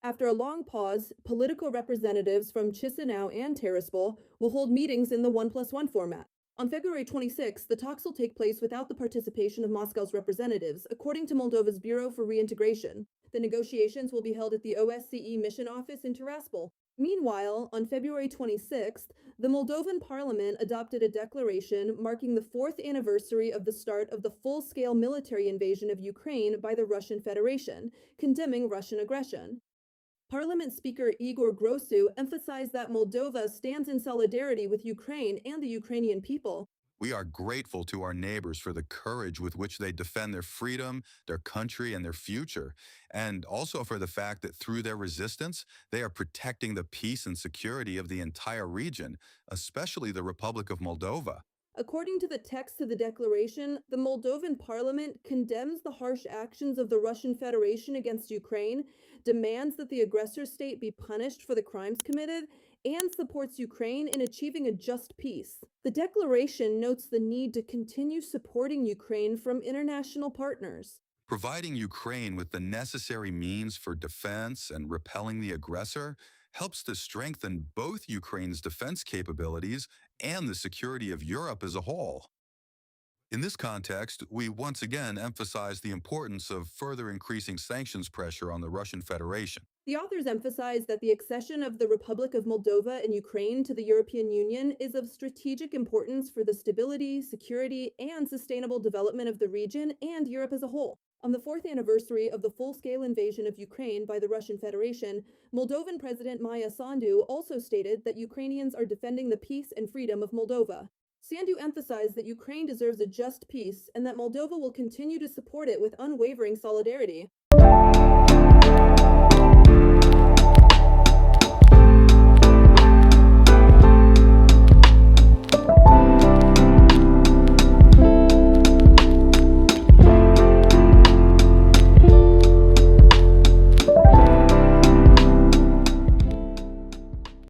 After a long pause, political representatives from Chisinau and Tiraspol will hold meetings in the 1+1 format. On February 26, the talks will take place without the participation of Moscow's representatives, according to Moldova's Bureau for Reintegration. The negotiations will be held at the OSCE mission office in Tiraspol. Meanwhile, on February 26th, the Moldovan parliament adopted a declaration marking the fourth anniversary of the start of the full-scale military invasion of Ukraine by the Russian Federation, condemning Russian aggression. Parliament Speaker Igor Grosu emphasized that Moldova stands in solidarity with Ukraine and the Ukrainian people. We are grateful to our neighbors for the courage with which they defend their freedom, their country, and their future, and also for the fact that through their resistance, they are protecting the peace and security of the entire region, especially the Republic of Moldova. According to the text of the declaration, the Moldovan parliament condemns the harsh actions of the Russian Federation against Ukraine, demands that the aggressor state be punished for the crimes committed, and supports Ukraine in achieving a just peace. The declaration notes the need to continue supporting Ukraine from international partners. Providing Ukraine with the necessary means for defense and repelling the aggressor helps to strengthen both Ukraine's defense capabilities and the security of Europe as a whole. In this context, we once again emphasize the importance of further increasing sanctions pressure on the Russian Federation. The authors emphasize that the accession of the Republic of Moldova and Ukraine to the European Union is of strategic importance for the stability, security, and sustainable development of the region and Europe as a whole. On the fourth anniversary of the full-scale invasion of Ukraine by the Russian Federation, Moldovan President Maya Sandu also stated that Ukrainians are defending the peace and freedom of Moldova. Sandu emphasized that Ukraine deserves a just peace and that Moldova will continue to support it with unwavering solidarity.